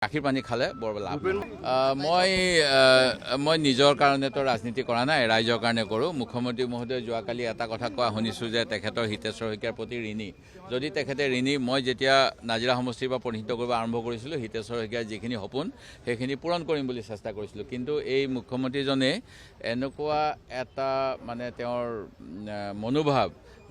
গাখীৰ পানী খালে বৰ লাভ মই নিজৰ কাৰণেতো ৰাজনীতি কৰা নাই, ৰাইজৰ কাৰণে কৰোঁ। মুখ্যমন্ত্ৰী মহোদয়ে যোৱাকালি এটা কথা কোৱা শুনিছোঁ যে তেখেতৰ হিতেশ্বৰ শইকীয়াৰ প্ৰতি ঋণী। যদি তেখেতে ঋণী, মই যেতিয়া নাজিৰা সমষ্টিৰ পৰা প্ৰতিনিধিত্ব কৰিব আৰম্ভ কৰিছিলোঁ, হিতেশ্বৰ শইকীয়াৰ যিখিনি সপোন সেইখিনি পূৰণ কৰিম বুলি চেষ্টা কৰিছিলোঁ। কিন্তু এই মুখ্যমন্ত্ৰীজনে এনেকুৱা এটা মানে তেওঁৰ মনোভাৱ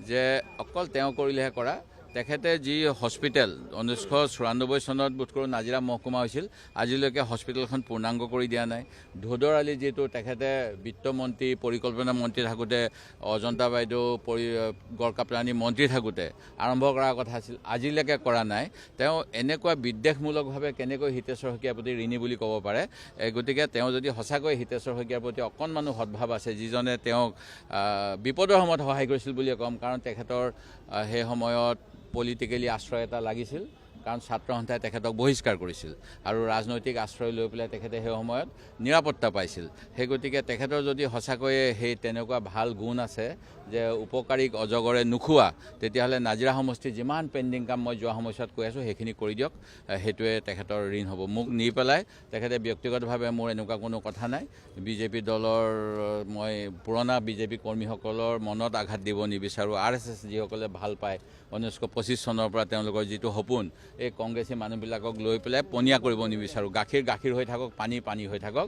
যে অকল তেওঁ কৰিলেহে কৰা। তেখেতে যি হস্পিটেল 1994 চনত বোধ কৰোঁ নাজিৰা মহকুমা হৈছিল, আজিলৈকে হস্পিটেলখন পূৰ্ণাংগ কৰি দিয়া নাই। ধোদৰ আলি যিটো তেখেতে বিত্তমন্ত্ৰী পৰিকল্পনা মন্ত্ৰী থাকোঁতে, অজন্তা বাইদেউ গড়কাপ্তানি মন্ত্ৰী থাকোঁতে আৰম্ভ কৰাৰ কথা আছিল, আজিলৈকে কৰা নাই। তেওঁ এনেকুৱা বিদ্বেষমূলকভাৱে কেনেকৈ হিতেশ্বৰ শইকীয়াৰ প্ৰতি ঋণী বুলি ক'ব পাৰে। গতিকে তেওঁ যদি সঁচাকৈ হিতেশ্বৰ শইকীয়াৰ প্ৰতি অকণমানো সদ্ভাৱ আছে, যিজনে তেওঁক বিপদৰ সময়ত সহায় কৰিছিল বুলিয়ে ক'ম। কাৰণ তেখেতৰ সেই সময়ত পলিটিকেলি আশ্ৰয় এটা লাগিছিল, কাৰণ ছাত্ৰ সন্থাই তেখেতক বহিষ্কাৰ কৰিছিল আৰু ৰাজনৈতিক আশ্ৰয় লৈ পেলাই তেখেতে সেই সময়ত নিৰাপত্তা পাইছিল। সেই গতিকে তেখেতৰ যদি সঁচাকৈয়ে সেই তেনেকুৱা ভাল গুণ আছে যে উপকাৰীক অজগৰে নোখোৱা, তেতিয়াহ'লে নাজিৰা সমষ্টিৰ যিমান পেণ্ডিং কাম মই যোৱা সময়ছোৱাত কৈ আছোঁ সেইখিনি কৰি দিয়ক। সেইটোৱে তেখেতৰ ঋণ হ'ব। মোক নি পেলাই তেখেতে ব্যক্তিগতভাৱে মোৰ এনেকুৱা কোনো কথা নাই। বিজেপি দলৰ মই পুৰণা বিজেপি কৰ্মীসকলৰ মনত আঘাত দিব নিবিচাৰোঁ। RSS যিসকলে ভাল পায় 1925 চনৰ পৰা তেওঁলোকৰ যিটো সপোন, এই কংগ্ৰেছী মানুহবিলাকক লৈ পেলাই পনীয়া কৰিব নিবিচাৰোঁ। গাখীৰ গাখীৰ হৈ থাকক, পানী পানী হৈ থাকক।